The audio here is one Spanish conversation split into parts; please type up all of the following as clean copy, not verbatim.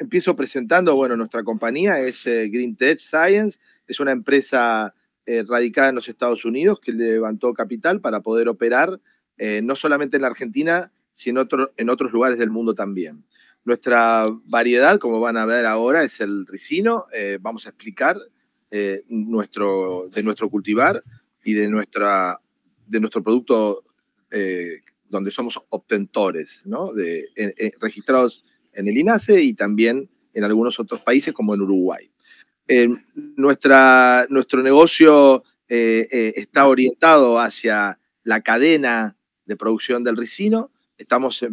Empiezo presentando, bueno, nuestra compañía es GreenTech Science, es una empresa radicada en los Estados Unidos que levantó capital para poder operar no solamente en la Argentina, sino en otros lugares del mundo también. Nuestra variedad, como van a ver ahora, es el ricino. Vamos a explicar de nuestro cultivar y de nuestro producto donde somos obtentores, ¿no? Registrados en el INASE y también en algunos otros países como en Uruguay. Nuestro negocio está orientado hacia la cadena de producción del ricino. Estamos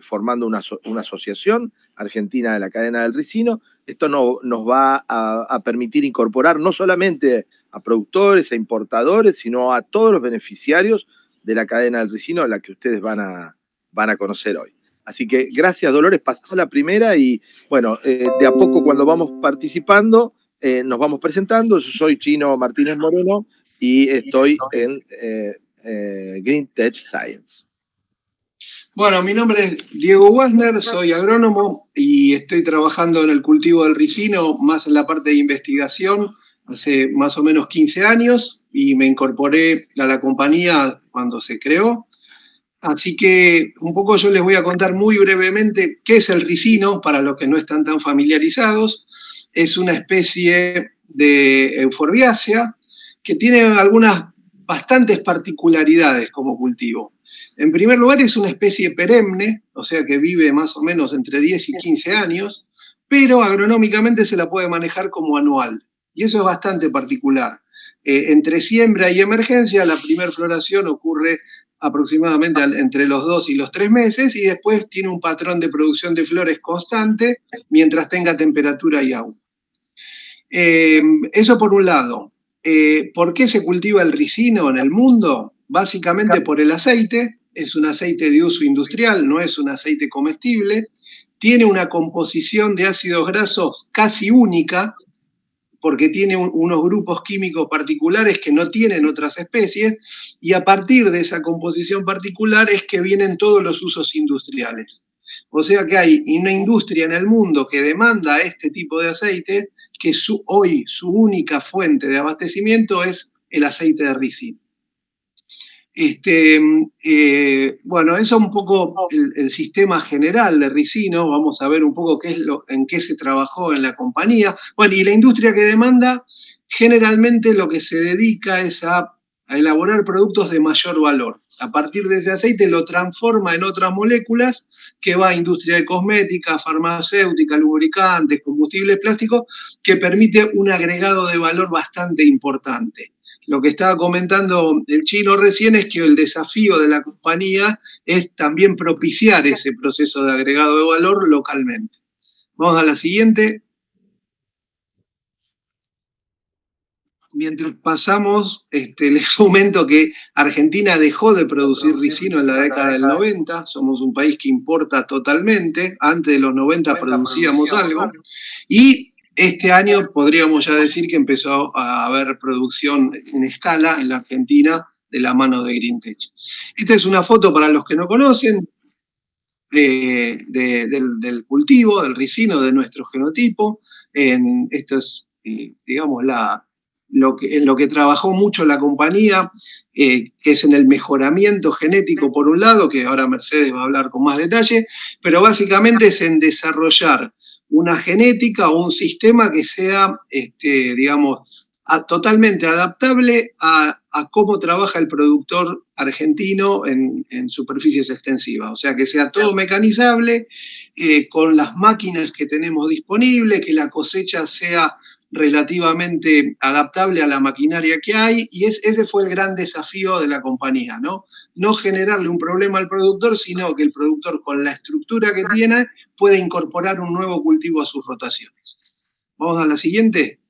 formando una asociación argentina de la cadena del ricino. Esto nos va a permitir incorporar no solamente a productores, a importadores, sino a todos los beneficiarios de la cadena del ricino, a la que ustedes van a conocer hoy. Así que gracias, Dolores, pasó la primera y bueno, de a poco cuando vamos participando, nos vamos presentando. Yo soy Chino Martínez Moreno y estoy en GreenTech Science. Bueno, mi nombre es Diego Wasner, soy agrónomo y estoy trabajando en el cultivo del ricino, más en la parte de investigación, hace más o menos 15 años y me incorporé a la compañía cuando se creó. Así que un poco yo les voy a contar muy brevemente qué es el ricino, para los que no están tan familiarizados. Es una especie de euforbiácea que tiene algunas bastantes particularidades como cultivo. En primer lugar, es una especie perenne, o sea que vive más o menos entre 10 y 15 años, pero agronómicamente se la puede manejar como anual. Y eso es bastante particular. Entre siembra y emergencia, la primera floración ocurre aproximadamente entre los 2 y los 3 meses y después tiene un patrón de producción de flores constante mientras tenga temperatura y agua. Eso por un lado. ¿Por qué se cultiva el ricino en el mundo? Básicamente por el aceite. Es un aceite de uso industrial, no es un aceite comestible. Tiene una composición de ácidos grasos casi única, porque tiene unos grupos químicos particulares que no tienen otras especies, y a partir de esa composición particular es que vienen todos los usos industriales. O sea que hay una industria en el mundo que demanda este tipo de aceite, que hoy su única fuente de abastecimiento es el aceite de ricino. Bueno, eso es un poco el sistema general de ricino. Vamos a ver un poco en qué se trabajó en la compañía. Bueno, y la industria que demanda, generalmente lo que se dedica es a elaborar productos de mayor valor. A partir de ese aceite lo transforma en otras moléculas que va a industria de cosmética, farmacéutica, lubricantes, combustibles plásticos, que permite un agregado de valor bastante importante. Lo que estaba comentando el Chino recién es que el desafío de la compañía es también propiciar ese proceso de agregado de valor localmente. Vamos a la siguiente. Mientras pasamos, les comento que Argentina dejó de producir ricino en la década del 90. Somos un país que importa totalmente. Antes de los 90 producíamos algo. Y este año podríamos ya decir que empezó a haber producción en escala en la Argentina de la mano de GreenTech. Esta es una foto para los que no conocen del cultivo, del ricino, de nuestro genotipo. Esto es, digamos, en lo que trabajó mucho la compañía, que es en el mejoramiento genético por un lado, que ahora Mercedes va a hablar con más detalle, pero básicamente es en desarrollar una genética o un sistema que sea, digamos, totalmente adaptable a cómo trabaja el productor argentino en superficies extensivas. O sea, que sea todo mecanizable, con las máquinas que tenemos disponibles, que la cosecha sea relativamente adaptable a la maquinaria que hay, y ese fue el gran desafío de la compañía, ¿no? No generarle un problema al productor, sino que el productor, con la estructura que tiene, puede incorporar un nuevo cultivo a sus rotaciones. Vamos a la siguiente.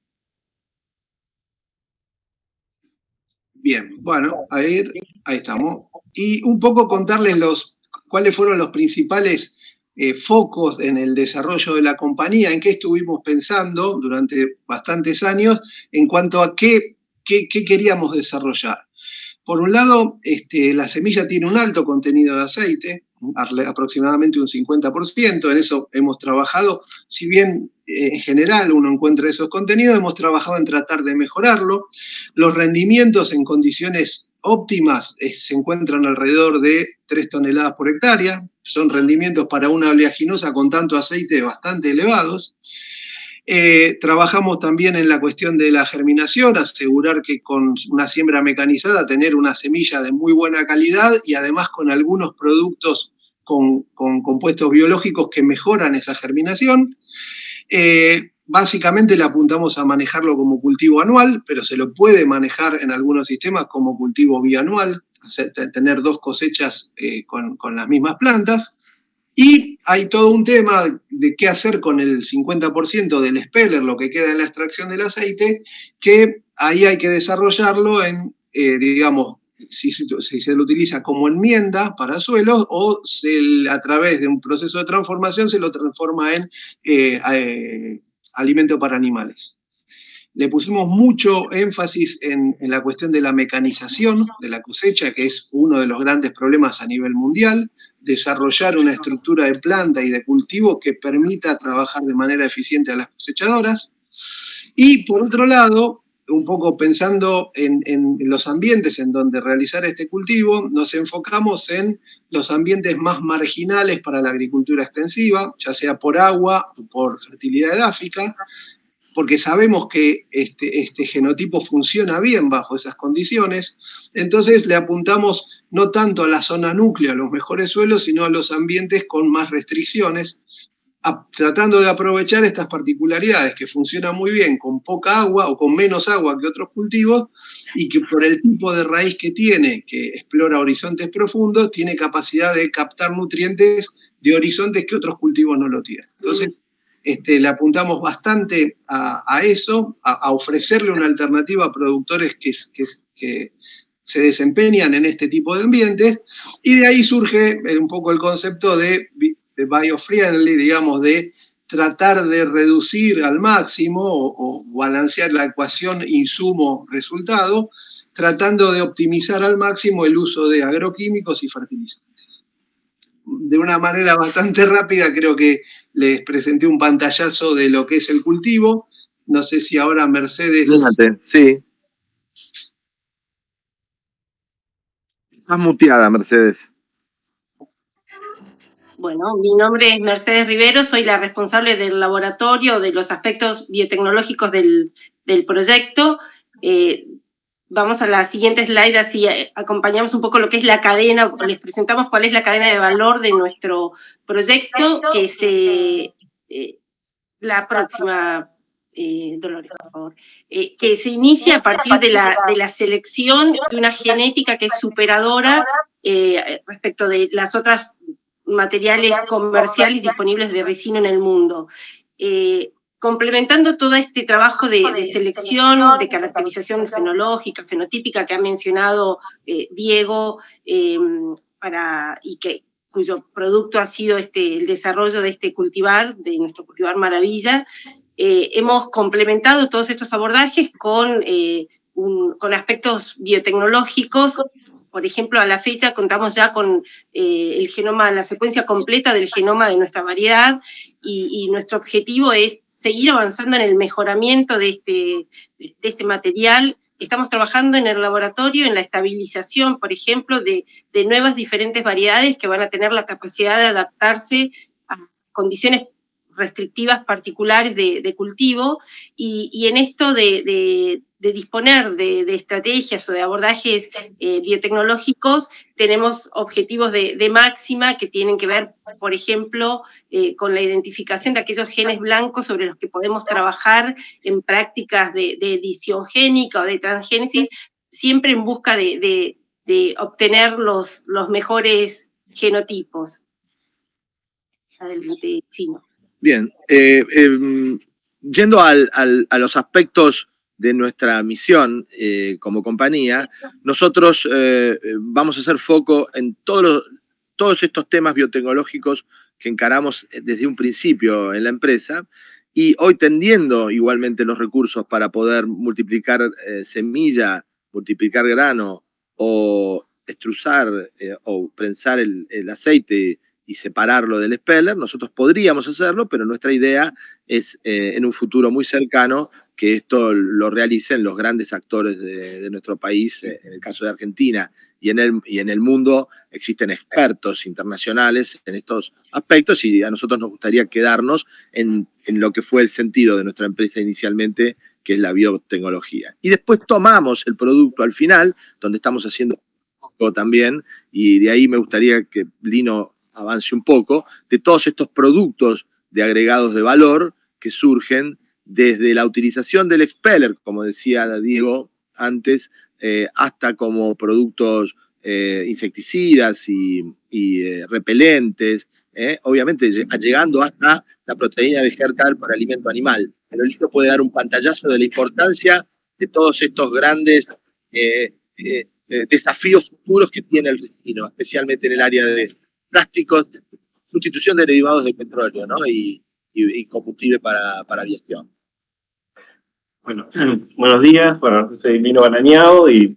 Bien, bueno, ahí estamos. Y un poco contarles cuáles fueron los principales focos en el desarrollo de la compañía, en qué estuvimos pensando durante bastantes años en cuanto a qué queríamos desarrollar. Por un lado, la semilla tiene un alto contenido de aceite, aproximadamente un 50%, en eso hemos trabajado, si bien en general uno encuentra esos contenidos, hemos trabajado en tratar de mejorarlo. Los rendimientos en condiciones óptimas se encuentran alrededor de 3 toneladas por hectárea, son rendimientos para una oleaginosa con tanto aceite bastante elevados. Trabajamos también en la cuestión de la germinación, asegurar que con una siembra mecanizada tener una semilla de muy buena calidad y además con algunos productos con compuestos biológicos que mejoran esa germinación. Básicamente le apuntamos a manejarlo como cultivo anual, pero se lo puede manejar en algunos sistemas como cultivo bianual, tener 2 cosechas con las mismas plantas. Y hay todo un tema de qué hacer con el 50% del speller, lo que queda en la extracción del aceite, que ahí hay que desarrollarlo en, digamos, si se lo utiliza como enmienda para suelos o a través de un proceso de transformación se lo transforma en alimento para animales. Le pusimos mucho énfasis en la cuestión de la mecanización de la cosecha, que es uno de los grandes problemas a nivel mundial, desarrollar una estructura de planta y de cultivo que permita trabajar de manera eficiente a las cosechadoras. Y por otro lado, un poco pensando en los ambientes en donde realizar este cultivo, nos enfocamos en los ambientes más marginales para la agricultura extensiva, ya sea por agua o por fertilidad edáfica, porque sabemos que este genotipo funciona bien bajo esas condiciones, entonces le apuntamos no tanto a la zona núclea, a los mejores suelos, sino a los ambientes con más restricciones, tratando de aprovechar estas particularidades que funcionan muy bien con poca agua o con menos agua que otros cultivos y que por el tipo de raíz que tiene, que explora horizontes profundos, tiene capacidad de captar nutrientes de horizontes que otros cultivos no lo tienen. Entonces, le apuntamos bastante a eso, a ofrecerle una alternativa a productores que se desempeñan en este tipo de ambientes, y de ahí surge un poco el concepto de biofriendly, digamos, de tratar de reducir al máximo o balancear la ecuación insumo-resultado, tratando de optimizar al máximo el uso de agroquímicos y fertilizantes. De una manera bastante rápida creo que les presenté un pantallazo de lo que es el cultivo. No sé si ahora Mercedes... Fíjate, sí. Estás muteada, Mercedes. Bueno, mi nombre es Mercedes Rivero, soy la responsable del laboratorio de los aspectos biotecnológicos del proyecto. Vamos a la siguiente slide, así acompañamos un poco lo que es la cadena, o les presentamos cuál es la cadena de valor de nuestro proyecto, que la próxima, Dolores, por favor, que se inicia a partir de la selección de una genética que es superadora respecto de las otras materiales comerciales disponibles de ricino en el mundo. Complementando todo este trabajo de selección, de caracterización fenológica, fenotípica que ha mencionado Diego, cuyo producto ha sido el desarrollo de este cultivar, de nuestro cultivar Maravilla, hemos complementado todos estos abordajes con aspectos biotecnológicos. Por ejemplo, a la fecha contamos ya con el genoma, la secuencia completa del genoma de nuestra variedad, y nuestro objetivo es seguir avanzando en el mejoramiento de este material. Estamos trabajando en el laboratorio en la estabilización, por ejemplo, de nuevas diferentes variedades que van a tener la capacidad de adaptarse a condiciones restrictivas particulares de cultivo, y en esto de disponer de estrategias o de abordajes biotecnológicos, tenemos objetivos de máxima que tienen que ver, por ejemplo, con la identificación de aquellos genes blancos sobre los que podemos trabajar en prácticas de edición génica o de transgénesis, siempre en busca de obtener los mejores genotipos. Adelante, Chino. Bien, yendo a los aspectos de nuestra misión como compañía, nosotros vamos a hacer foco en todos estos temas biotecnológicos que encaramos desde un principio en la empresa, y hoy tendiendo igualmente los recursos para poder multiplicar semilla, multiplicar grano o extrusar o prensar el aceite y separarlo del expeller. Nosotros podríamos hacerlo, pero nuestra idea es en un futuro muy cercano que esto lo realicen los grandes actores de nuestro país. En el caso de Argentina y en el mundo existen expertos internacionales en estos aspectos, y a nosotros nos gustaría quedarnos en lo que fue el sentido de nuestra empresa inicialmente, que es la biotecnología. Y después tomamos el producto al final, donde estamos haciendo también, y de ahí me gustaría que Lino avance un poco, de todos estos productos de agregados de valor que surgen desde la utilización del expeller, como decía Diego antes, hasta como productos insecticidas y repelentes, obviamente llegando hasta la proteína vegetal para alimento animal. Pero esto puede dar un pantallazo de la importancia de todos estos grandes desafíos futuros que tiene el ricino, especialmente en el área de plásticos, sustitución de derivados del petróleo, ¿no? y combustible para aviación. Bueno, buenos días. Bueno, soy Lino Balañao y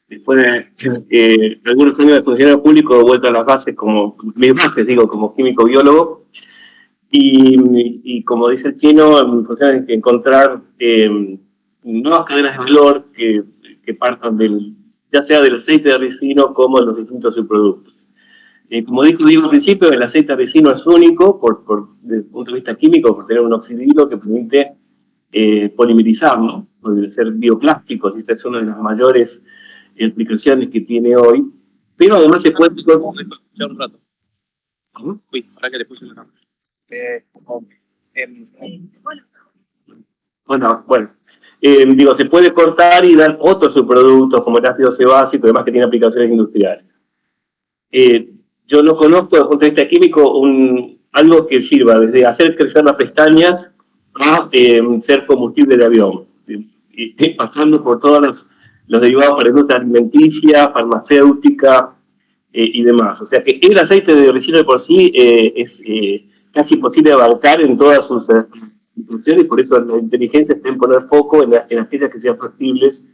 después de algunos años de funcionario público he vuelto a las bases mis bases, digo, como químico biólogo. Y como dice el Chino, mi función es encontrar nuevas cadenas de valor que partan ya sea del aceite de ricino como de los distintos subproductos. Como dijo Diego al principio, el aceite de ricino es único desde el punto de vista químico, por tener un oxidilo que permite polimerizar, ¿no? Puede ser bioplásticos, y esta es una de las mayores aplicaciones que tiene hoy. Pero además se puede... escuchar un rato. Uy, ahora que le puse la cámara. Bueno. Digo, se puede cortar y dar otros subproductos como el ácido sebácico y demás que tienen aplicaciones industriales. Yo no conozco desde el punto de vista químico algo que sirva desde hacer crecer las pestañas a ser combustible de avión, pasando por todos los derivados para la industria alimenticia, farmacéutica y demás. O sea que el aceite de ricino de por sí es casi imposible de abarcar en todas sus aplicaciones, y por eso la inteligencia está en poner foco en aquellas que sean factibles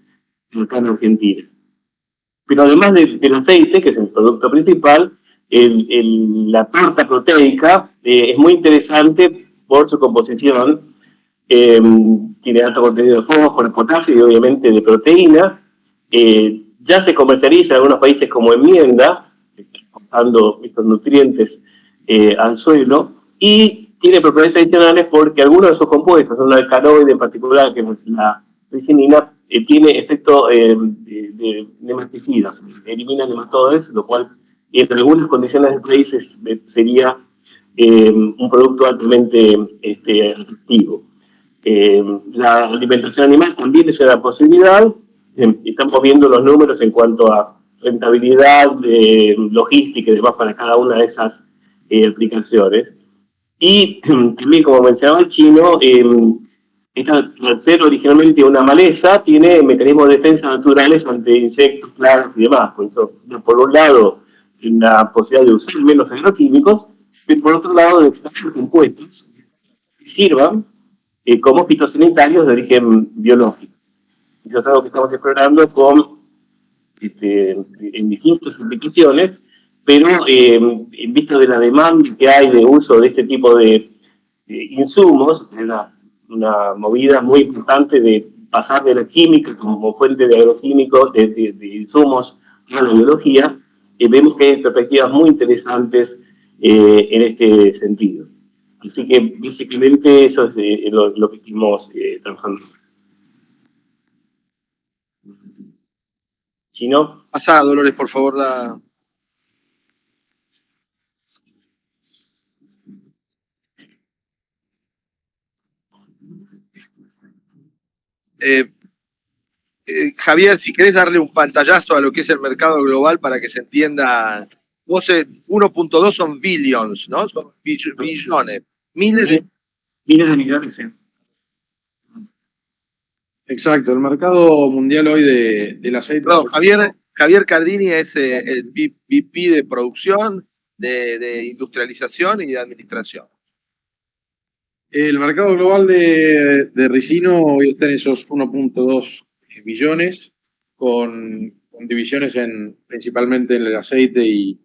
acá en Argentina. Pero además del aceite, que es el producto principal, la torta proteica es muy interesante por su composición. Tiene alto contenido de fósforo, de potasio y obviamente de proteína. Ya se comercializa en algunos países como enmienda, aportando estos nutrientes al suelo, y tiene propiedades adicionales porque algunos de sus compuestos, un alcaloide en particular, que es la ricinina, tiene efecto de nematicidas, elimina nematodes, lo cual en algunas condiciones del país sería un producto altamente atractivo. La alimentación animal también es una posibilidad. Estamos viendo los números en cuanto a rentabilidad, logística y demás para cada una de esas aplicaciones. Y también, como mencionaba el Chino, al ser originalmente una maleza, tiene mecanismos de defensa naturales ante insectos, plagas y demás. Por eso, por un lado, la posibilidad de usar menos agroquímicos, pero por otro lado, de extraer compuestos que sirvan como fitosanitarios de origen biológico. Eso es algo que estamos explorando en distintas aplicaciones, pero en vista de la demanda que hay de uso de este tipo de insumos, o sea, una movida muy importante de pasar de la química como fuente de agroquímicos, de insumos a la biología, vemos que hay perspectivas muy interesantes en este sentido. Así que básicamente eso es lo que estamos trabajando. ¿Chino? Pasá, Dolores, por favor, la... Javier, si querés darle un pantallazo a lo que es el mercado global para que se entienda. 1.2 son billions, ¿no? Son billones. Miles de millones, sí. Exacto, el mercado mundial hoy del aceite. No, Javier Cardini es el VP de producción, de industrialización y de administración. El mercado global de ricino hoy está en esos 1.2 billones, con con divisiones principalmente en el aceite y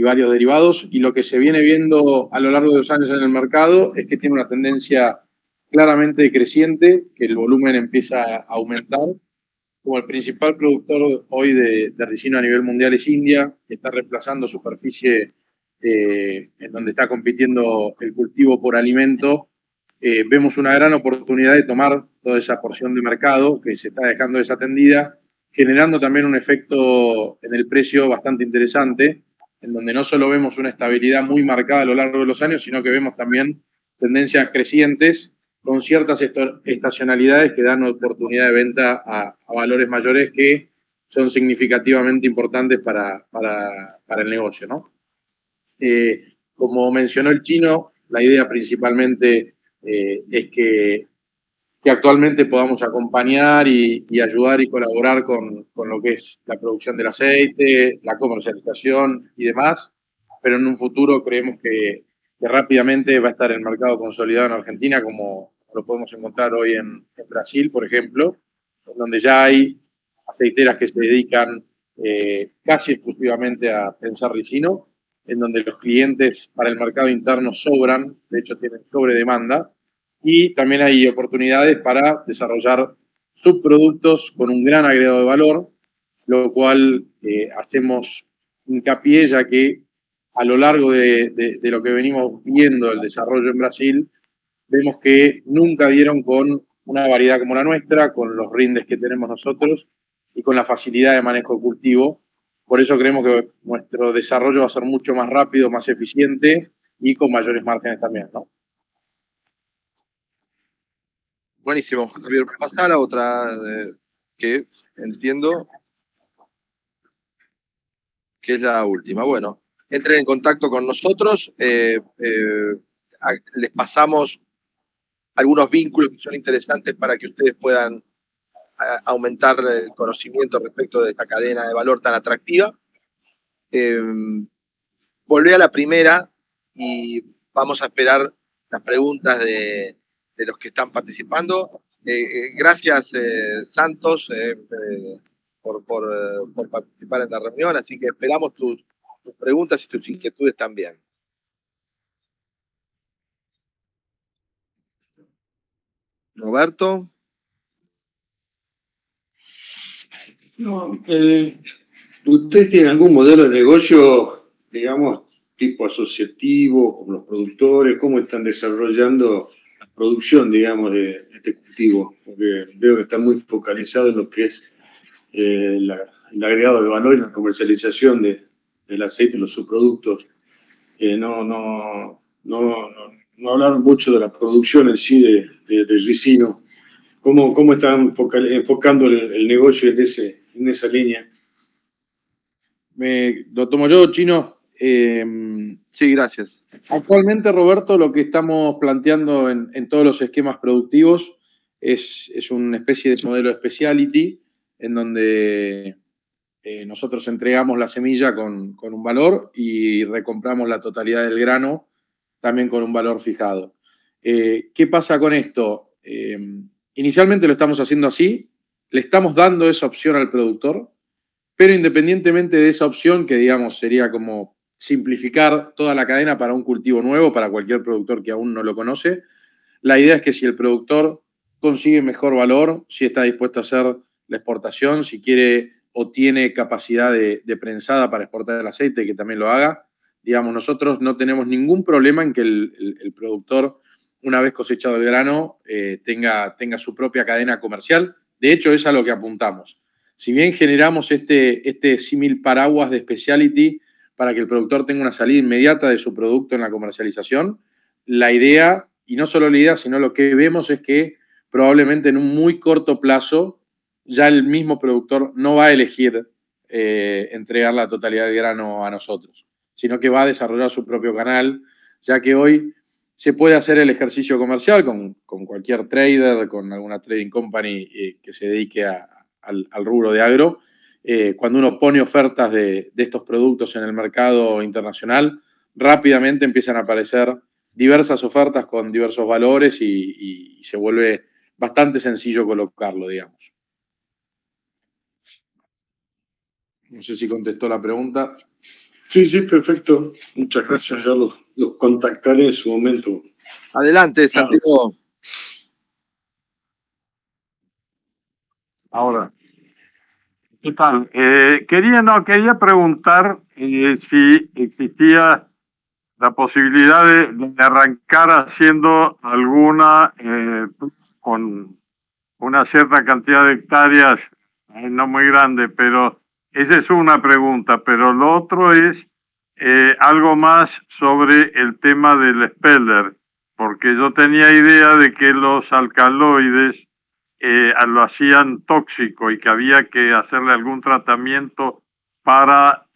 varios derivados, y lo que se viene viendo a lo largo de los años en el mercado es que tiene una tendencia claramente creciente, que el volumen empieza a aumentar. Como el principal productor hoy de ricino a nivel mundial es India, que está reemplazando superficie en donde está compitiendo el cultivo por alimento. Vemos una gran oportunidad de tomar toda esa porción de mercado que se está dejando desatendida, generando también un efecto en el precio bastante interesante, en donde no solo vemos una estabilidad muy marcada a lo largo de los años, sino que vemos también tendencias crecientes con ciertas estacionalidades que dan oportunidad de venta a valores mayores que son significativamente importantes para el negocio, ¿no? Como mencionó el chino, la idea principalmente es que actualmente podamos acompañar y ayudar y colaborar con lo que es la producción del aceite, la comercialización y demás, pero en un futuro creemos que rápidamente va a estar el mercado consolidado en Argentina, como lo podemos encontrar hoy en Brasil, por ejemplo, donde ya hay aceiteras que se dedican casi exclusivamente a prensar ricino, en donde los clientes para el mercado interno sobran, de hecho tienen sobredemanda, y también hay oportunidades para desarrollar subproductos con un gran agregado de valor, lo cual hacemos hincapié, ya que a lo largo de lo que venimos viendo el desarrollo en Brasil, vemos que nunca dieron con una variedad como la nuestra, con los rindes que tenemos nosotros y con la facilidad de manejo de cultivo. Por eso creemos que nuestro desarrollo va a ser mucho más rápido, más eficiente y con mayores márgenes también, ¿no? Buenísimo, Javier. Pasá a la otra, que entiendo que es la última. Bueno, entren en contacto con nosotros, les pasamos algunos vínculos que son interesantes para que ustedes puedan aumentar el conocimiento respecto de esta cadena de valor tan atractiva. Volvé a la primera y vamos a esperar las preguntas de los que están participando. Gracias, Santos, por participar en la reunión, así que esperamos tus preguntas y tus inquietudes también. Roberto. No, ¿ustedes tienen algún modelo de negocio, digamos, tipo asociativo, con los productores? ¿Cómo están desarrollando la producción, digamos, de este cultivo? Porque veo que está muy focalizado en lo que es el agregado de valor y la comercialización del aceite y los subproductos. No hablaron mucho de la producción en sí de ricino. ¿Cómo están enfocando el negocio en esa línea? Lo tomo yo, Chino. Sí, gracias. Actualmente, Roberto, lo que estamos planteando en todos los esquemas productivos es una especie de modelo de specialty, en donde nosotros entregamos la semilla con un valor y recompramos la totalidad del grano también con un valor fijado. ¿Qué pasa con esto? Inicialmente lo estamos haciendo así, le estamos dando esa opción al productor, pero independientemente de esa opción, que digamos sería como simplificar toda la cadena para un cultivo nuevo, para cualquier productor que aún no lo conoce, la idea es que si el productor consigue mejor valor, si está dispuesto a hacer la exportación, si quiere o tiene capacidad de prensada para exportar el aceite, que también lo haga. Digamos, nosotros no tenemos ningún problema en que el productor, una vez cosechado el grano, tenga su propia cadena comercial. De hecho, es a lo que apuntamos. Si bien generamos este símil paraguas de specialty para que el productor tenga una salida inmediata de su producto en la comercialización, la idea, y no solo la idea, sino lo que vemos es que probablemente en un muy corto plazo ya el mismo productor no va a elegir entregar la totalidad del grano a nosotros, sino que va a desarrollar su propio canal, ya que hoy se puede hacer el ejercicio comercial con cualquier trader, con alguna trading company que se dedique al rubro de agro. Cuando uno pone ofertas de estos productos en el mercado internacional, rápidamente empiezan a aparecer diversas ofertas con diversos valores y se vuelve bastante sencillo colocarlo, digamos. No sé si contestó la pregunta. Sí, sí, perfecto. Muchas gracias. Ya los contactaré en su momento. Adelante, Santiago. Ahora, ¿qué tal? Quería preguntar si existía la posibilidad de arrancar haciendo alguna con una cierta cantidad de hectáreas, no muy grande, pero esa es una pregunta. Pero lo otro es algo más sobre el tema del speller, porque yo tenía idea de que los alcaloides lo hacían tóxico y que había que hacerle algún tratamiento para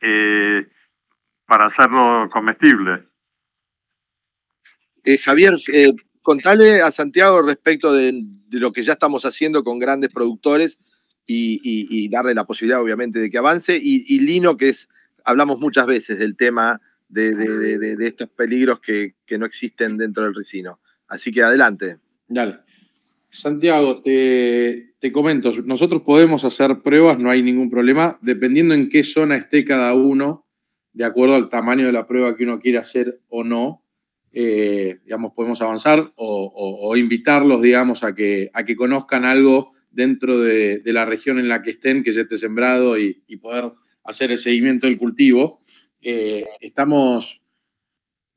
hacerlo comestible. Javier, contale a Santiago respecto de lo que ya estamos haciendo con grandes productores y darle la posibilidad, obviamente, de que avance. Y Lino, hablamos muchas veces del tema de estos peligros que no existen dentro del ricino. Así que adelante. Dale. Santiago, te comento, nosotros podemos hacer pruebas, no hay ningún problema, dependiendo en qué zona esté cada uno, de acuerdo al tamaño de la prueba que uno quiere hacer o no, digamos, podemos avanzar o invitarlos, digamos, a que conozcan algo dentro de la región en la que estén, que ya esté sembrado y poder hacer el seguimiento del cultivo. Estamos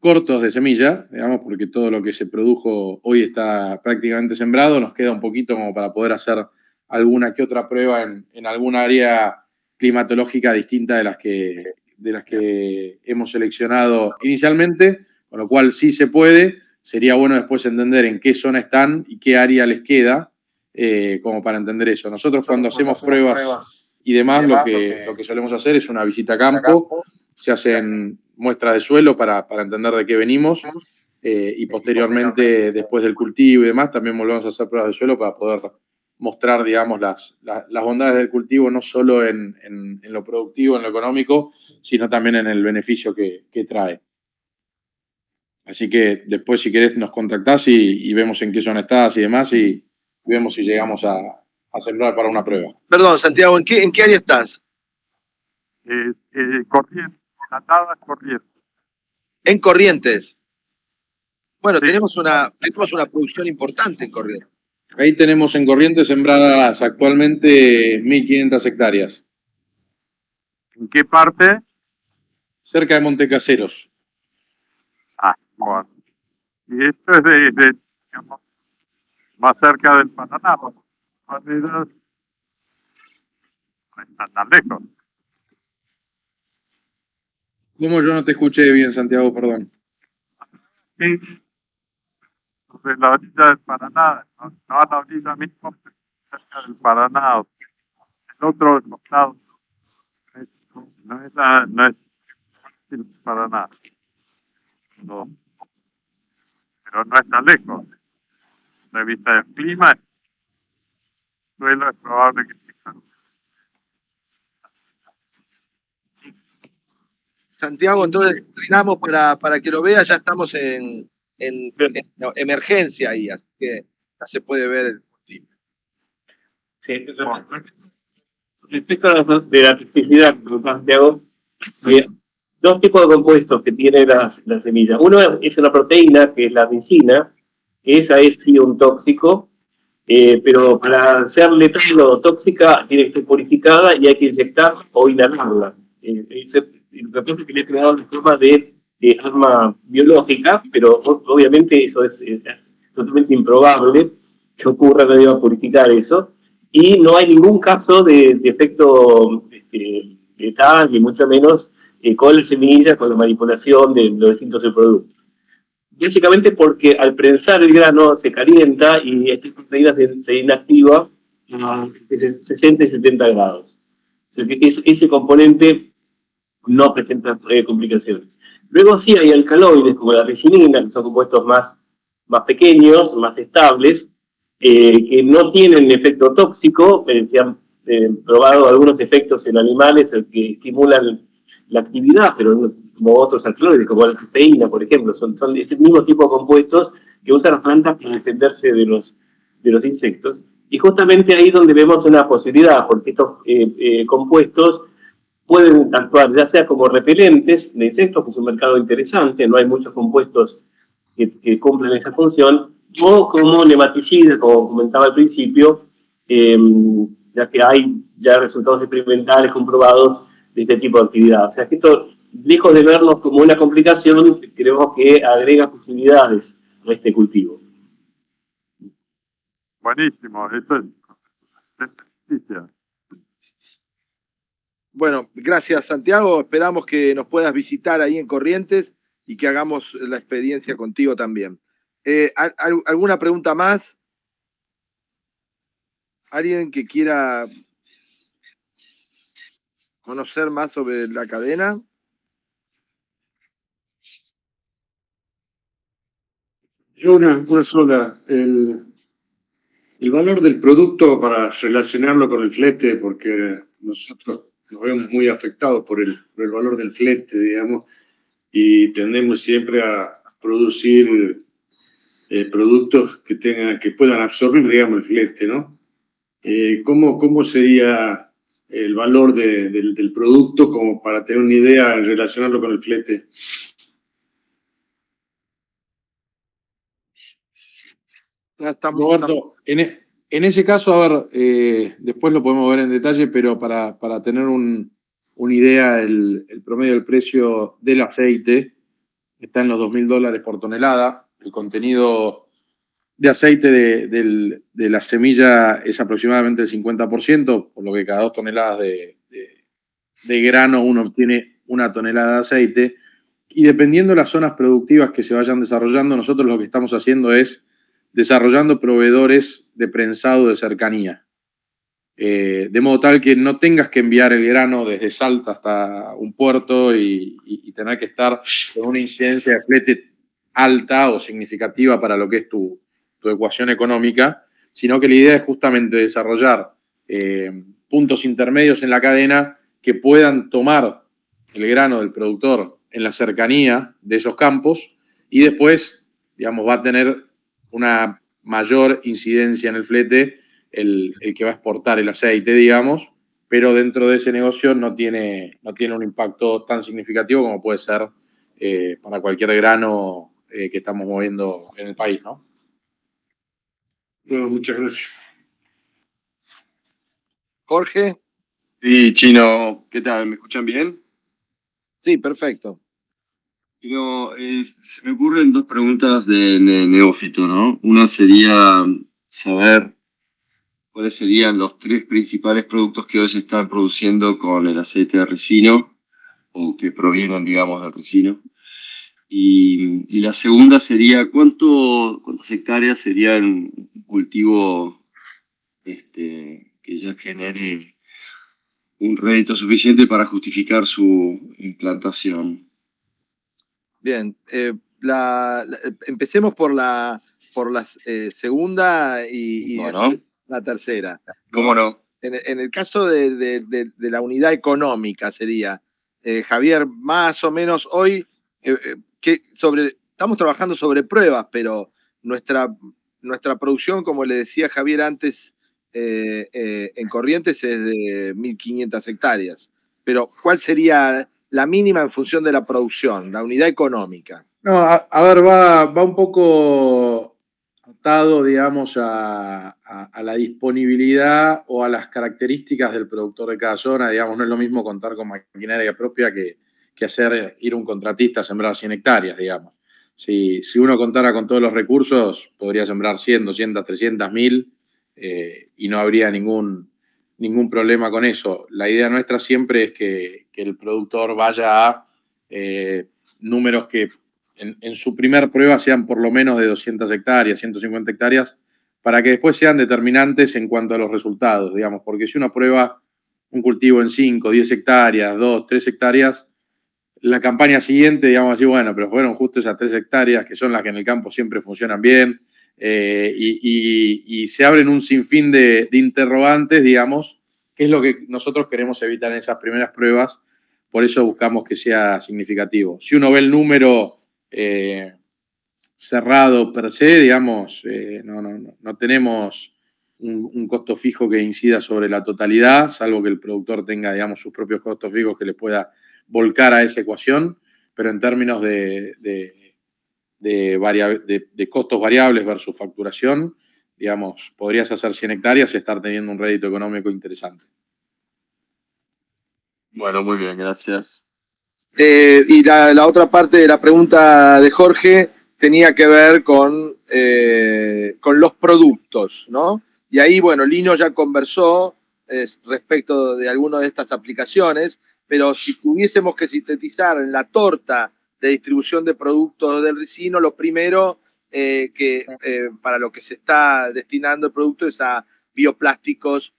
cortos de semilla, digamos, porque todo lo que se produjo hoy está prácticamente sembrado. Nos queda un poquito como para poder hacer alguna que otra prueba en alguna área climatológica distinta de las que hemos seleccionado inicialmente, con lo cual sí se puede. Sería bueno después entender en qué zona están y qué área les queda, como para entender eso. Nosotros cuando hacemos pruebas y demás, lo que solemos hacer es una visita a campo, se hacen muestras de suelo para entender de qué venimos, y posteriormente, después del cultivo y demás, también volvemos a hacer pruebas de suelo para poder mostrar, digamos, las bondades del cultivo, no solo en lo productivo, en lo económico, sino también en el beneficio que trae. Así que después, si querés, nos contactás y vemos en qué zona estás y demás, y vemos si llegamos a sembrar para una prueba. Perdón, Santiago, ¿en qué área estás? Corrientes, Atadas Corrientes. En Corrientes. Bueno, Sí. tenemos una producción importante en Corrientes. Ahí tenemos en Corrientes sembradas actualmente 1.500 hectáreas. ¿En qué parte? Cerca de Montecaseros. Ah, bueno. Y esto es digamos, más cerca del Paraná. No está tan lejos. ¿Cómo yo no te escuché bien, Santiago? Perdón. Sí. Sobre la orilla del Paraná, no a la orilla misma, pero cerca del Paraná, el otro costado. No es el Paraná. No. Pero no está lejos. De vista del clima, el suelo es probable que sea. Santiago, entonces, terminamos para que lo vea, ya estamos en emergencia ahí, así que ya se puede ver el cultivo. Sí, respecto a la toxicidad, Santiago, dos tipos de compuestos que tiene la semilla. Uno es una proteína, que es la ricina, que esa es sí un tóxico, pero para ser letal o tóxica tiene que ser purificada y hay que inyectarla o inhalarla. Lo que pasa es que le he creado una forma de arma biológica, pero obviamente eso es totalmente improbable que ocurra que deba purificar eso. Y no hay ningún caso de efecto letal, ni mucho menos con la semilla, con la manipulación de los distintos productos. Básicamente porque al prensar el grano se calienta y esta proteína se inactiva a 60 y 70 grados. O sea que ese componente no presenta complicaciones. Luego sí hay alcaloides como la ricinina, que son compuestos más pequeños, más estables, que no tienen efecto tóxico. Se han probado algunos efectos en animales que estimulan la actividad, pero no, como otros alcaloides, como la cisteína, por ejemplo, son ese mismo tipo de compuestos que usan las plantas para defenderse de los insectos. Y justamente ahí donde vemos una posibilidad, porque estos compuestos pueden actuar ya sea como repelentes de insectos, que es un mercado interesante, no hay muchos compuestos que cumplen esa función, o como nematicidas, como comentaba al principio, ya que hay ya resultados experimentales comprobados de este tipo de actividad. O sea que esto, lejos de vernos como una complicación, creemos que agrega posibilidades a este cultivo. Buenísimo, esto es noticia. Bueno, gracias Santiago, esperamos que nos puedas visitar ahí en Corrientes y que hagamos la experiencia contigo también. ¿Alguna pregunta más? ¿Alguien que quiera conocer más sobre la cadena? Yo una sola. El valor del producto para relacionarlo con el flete, porque nosotros nos vemos muy afectados por el valor del flete, digamos, y tendemos siempre a producir productos que puedan absorber, digamos, el flete, ¿no? ¿Cómo sería el valor del producto como para tener una idea en relacionarlo con el flete? Roberto, en ese caso, a ver, después lo podemos ver en detalle, pero para tener una idea, el promedio del precio del aceite está en los $2.000 por tonelada. El contenido de aceite de la semilla es aproximadamente el 50%, por lo que cada 2 toneladas de grano uno obtiene 1 tonelada de aceite. Y dependiendo de las zonas productivas que se vayan desarrollando, nosotros lo que estamos haciendo es desarrollando proveedores de prensado de cercanía. De modo tal que no tengas que enviar el grano desde Salta hasta un puerto y tener que estar con una incidencia de flete alta o significativa para lo que es tu ecuación económica, sino que la idea es justamente desarrollar puntos intermedios en la cadena que puedan tomar el grano del productor en la cercanía de esos campos y después, digamos, va a tener una mayor incidencia en el flete el que va a exportar el aceite, digamos, pero dentro de ese negocio no tiene un impacto tan significativo como puede ser para cualquier grano que estamos moviendo en el país, ¿no? Bueno, muchas gracias. Jorge. Sí, Chino, ¿qué tal? ¿Me escuchan bien? Sí, perfecto. Chino, se me ocurren 2 preguntas de neófito, ¿no? Una sería saber cuáles serían los 3 principales productos que hoy se están produciendo con el aceite de ricino, o que provienen, digamos, del ricino. Y la segunda sería, ¿cuántas hectáreas serían un cultivo que ya genere un rédito suficiente para justificar su implantación? Bien, empecemos por la segunda y Bueno, la tercera. ¿cómo no? En el caso de la unidad económica sería, Javier, más o menos hoy, estamos trabajando sobre pruebas, pero nuestra producción, como le decía Javier antes, en Corrientes es de 1.500 hectáreas. Pero, ¿cuál sería la mínima en función de la producción, la unidad económica? No, a ver, va un poco atado, digamos, a la disponibilidad o a las características del productor de cada zona. Digamos, no es lo mismo contar con maquinaria propia que hacer ir un contratista a sembrar 100 hectáreas, digamos. Si uno contara con todos los recursos, podría sembrar 100, 200, 300, 1000 y no habría ningún problema con eso. La idea nuestra siempre es que el productor vaya a números que en su primer prueba sean por lo menos de 200 hectáreas, 150 hectáreas, para que después sean determinantes en cuanto a los resultados, digamos, porque si uno prueba un cultivo en 5, 10 hectáreas, 2, 3 hectáreas, la campaña siguiente, digamos así, bueno, pero fueron justo esas 3 hectáreas que son las que en el campo siempre funcionan bien, y se abren un sinfín de interrogantes, digamos, que es lo que nosotros queremos evitar en esas primeras pruebas, por eso buscamos que sea significativo. Si uno ve el número cerrado per se, digamos, no tenemos un costo fijo que incida sobre la totalidad, salvo que el productor tenga, digamos, sus propios costos fijos que le pueda volcar a esa ecuación, pero en términos de costos variables versus facturación, digamos, podrías hacer 100 hectáreas y estar teniendo un rédito económico interesante. Bueno, muy bien, gracias. Y la otra parte de la pregunta de Jorge tenía que ver con los productos, ¿no? Y ahí, bueno, Lino ya conversó respecto de algunas de estas aplicaciones, pero si tuviésemos que sintetizar en la torta de distribución de productos del ricino, lo primero para lo que se está destinando el producto es a bioplásticos,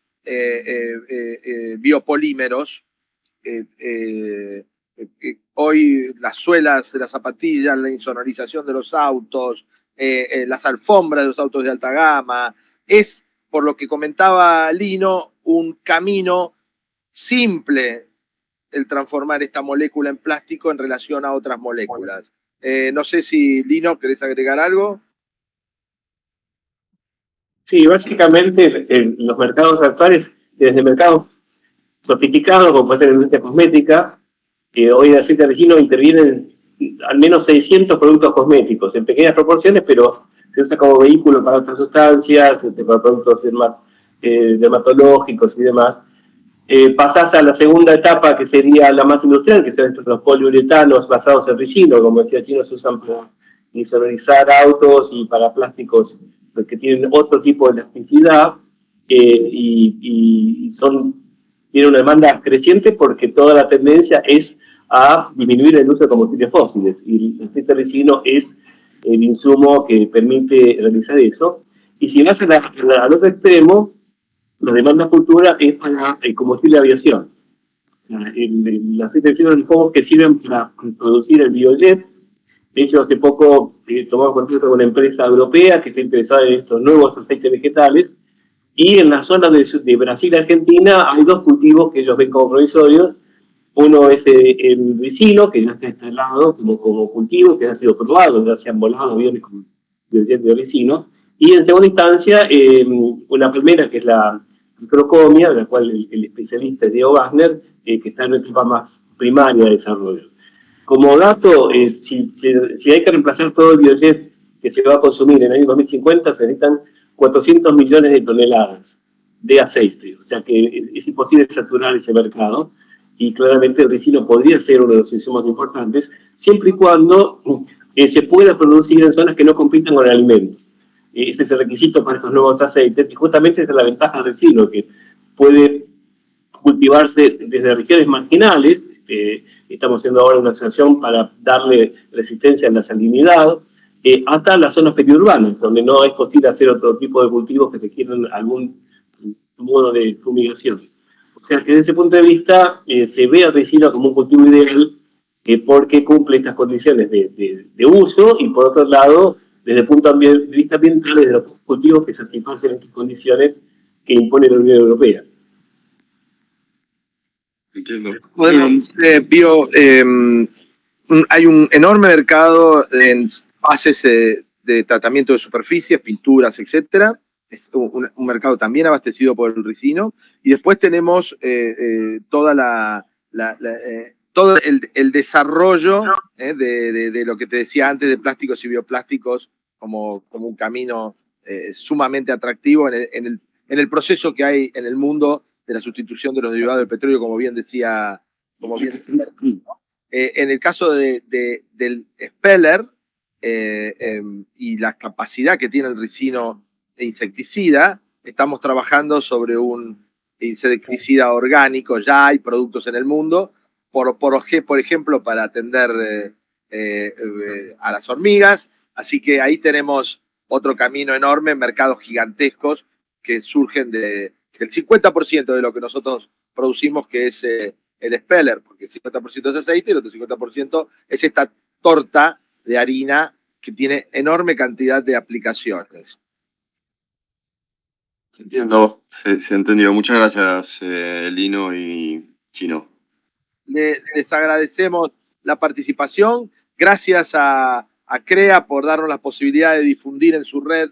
biopolímeros. Hoy las suelas de las zapatillas, la insonorización de los autos, las alfombras de los autos de alta gama, es, por lo que comentaba Lino, un camino simple el transformar esta molécula en plástico en relación a otras moléculas. No sé si, Lino, ¿querés agregar algo? Sí, básicamente en los mercados actuales, desde mercados sofisticados, como puede ser la industria cosmética, hoy el aceite de ricino intervienen al menos 600 productos cosméticos, en pequeñas proporciones, pero se usa como vehículo para otras sustancias, para productos dermatológicos y demás. Pasás a la segunda etapa, que sería la más industrial, que son los poliuretanos basados en ricino, como decía Chino, se usan para insonorizar autos y para plásticos que tienen otro tipo de elasticidad, y tienen una demanda creciente porque toda la tendencia es a disminuir el uso de combustibles fósiles, y el aceite de ricino es el insumo que permite realizar eso. Y si vas al otro extremo, la demanda futura es para el combustible de aviación. O sea, el aceite de ricino, los insumos que sirven para producir el biojet. De hecho, hace poco tomamos contacto con una empresa europea que está interesada en estos nuevos aceites vegetales, y en la zona de Brasil y Argentina hay dos cultivos que ellos ven como provisorios. Uno es el ricino, que ya está instalado como cultivo, que ha sido probado, ya se han volado aviones con biojet de ricino. Y en segunda instancia, una palmera que es la microcomia, de la cual el especialista es Diego Wagner, que está en una etapa más primaria de desarrollo. Como dato, si hay que reemplazar todo el biojet que se va a consumir en el año 2050, se necesitan 400 millones de toneladas de aceite. O sea que es imposible saturar ese mercado, y claramente el ricino podría ser uno de los insumos importantes, siempre y cuando se pueda producir en zonas que no compitan con el alimento. Ese es el requisito para esos nuevos aceites, y justamente esa es la ventaja del ricino, que puede cultivarse desde regiones marginales. Estamos haciendo ahora una asociación para darle resistencia a la salinidad, hasta las zonas periurbanas, donde no es posible hacer otro tipo de cultivos que requieren algún modo de fumigación. O sea que desde ese punto de vista se ve al ricino como un cultivo ideal, porque cumple estas condiciones de uso, y por otro lado, desde el punto de vista ambiental, desde los cultivos que satisfacen estas condiciones que impone la Unión Europea. Entiendo. Hay un enorme mercado en fases de tratamiento de superficies, pinturas, etcétera. Es un mercado también abastecido por el ricino. Y después tenemos todo el desarrollo de lo que te decía antes, de plásticos y bioplásticos como un camino sumamente atractivo en el proceso que hay en el mundo de la sustitución de los derivados del petróleo, como bien decía. En el caso del Speller y la capacidad que tiene el ricino insecticida, estamos trabajando sobre un insecticida orgánico. Ya hay productos en el mundo, por ejemplo, para atender a las hormigas. Así que ahí tenemos otro camino enorme, mercados gigantescos que surgen del 50% de lo que nosotros producimos, que es el Speller, porque el 50% es aceite y el otro 50% es esta torta de harina que tiene enorme cantidad de aplicaciones. Entiendo, se entendió. Muchas gracias, Lino y Chino. Les agradecemos la participación. Gracias a CREA por darnos la posibilidad de difundir en su red